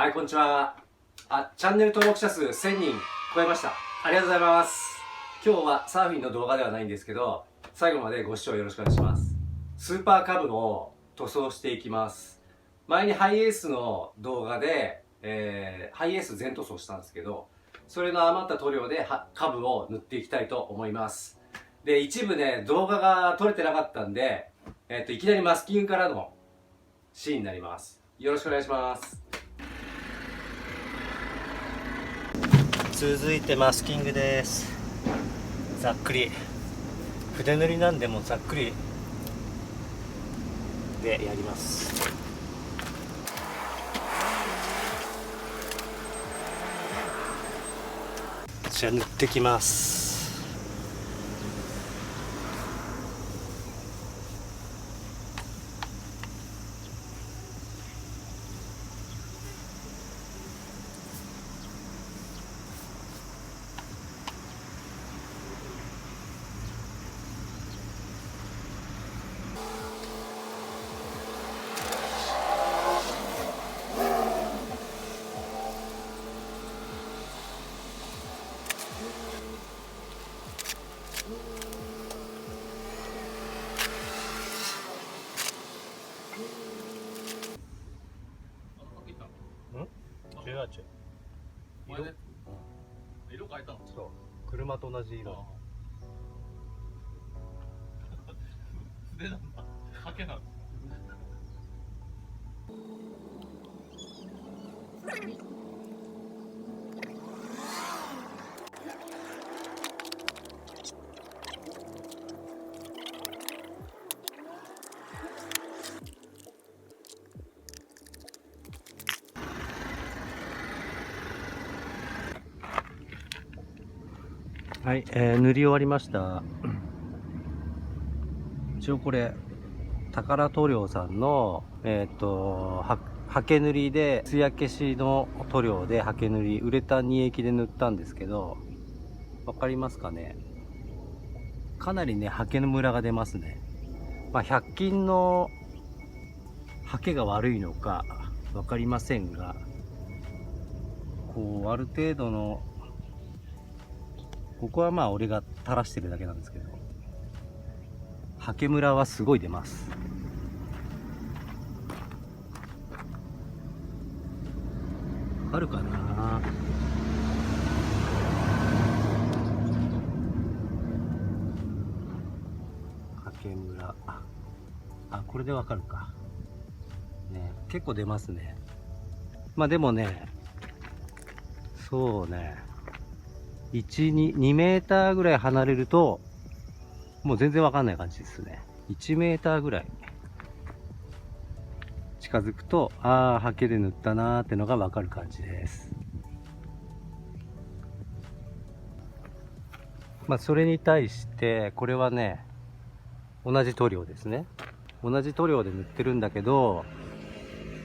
はい、こんにちは。チャンネル登録者数1000人超えました。ありがとうございます。今日はサーフィンの動画ではないんですけど、最後までご視聴よろしくお願いします。スーパーカブを塗装していきます。前にハイエースの動画で、ハイエース全塗装したんですけど、それの余った塗料でカブを塗っていきたいと思います。で、一部ね、動画が撮れてなかったんで、いきなりマスキングからのシーンになります。よろしくお願いします。続いてマスキングです。ざっくり筆塗りなんでもうざっくりでやります。じゃあ塗ってきます。違う違う。色変えたの？そう。車と同じ色。筆なんだ。ハケなんだ。はい、塗り終わりました。一応これ宝塗料さんの刷毛塗りで艶消しの塗料で刷毛塗りウレタン2液で塗ったんですけど、わかりますかね。かなりね刷毛のムラが出ますね。100均の刷毛が悪いのか分かりませんが、こうある程度の、ここは俺が垂らしてるだけなんですけど、刷毛ムラはすごい出ます。あるかな。刷毛ムラ、これでわかるかね。結構出ますね。でもね、そうね、2メーターぐらい離れるともう全然わかんない感じですね。1メーターぐらい近づくと、刷毛で塗ったなーってのがわかる感じです。それに対してこれはね、同じ塗料ですね。同じ塗料で塗ってるんだけど、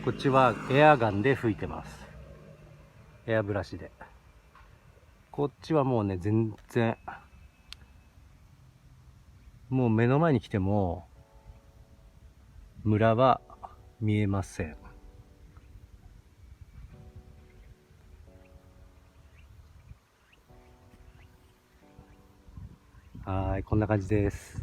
こっちはエアガンで吹いてます。エアブラシで。こっちはもうね、全然もう目の前に来てもムラは見えません。はい、こんな感じです。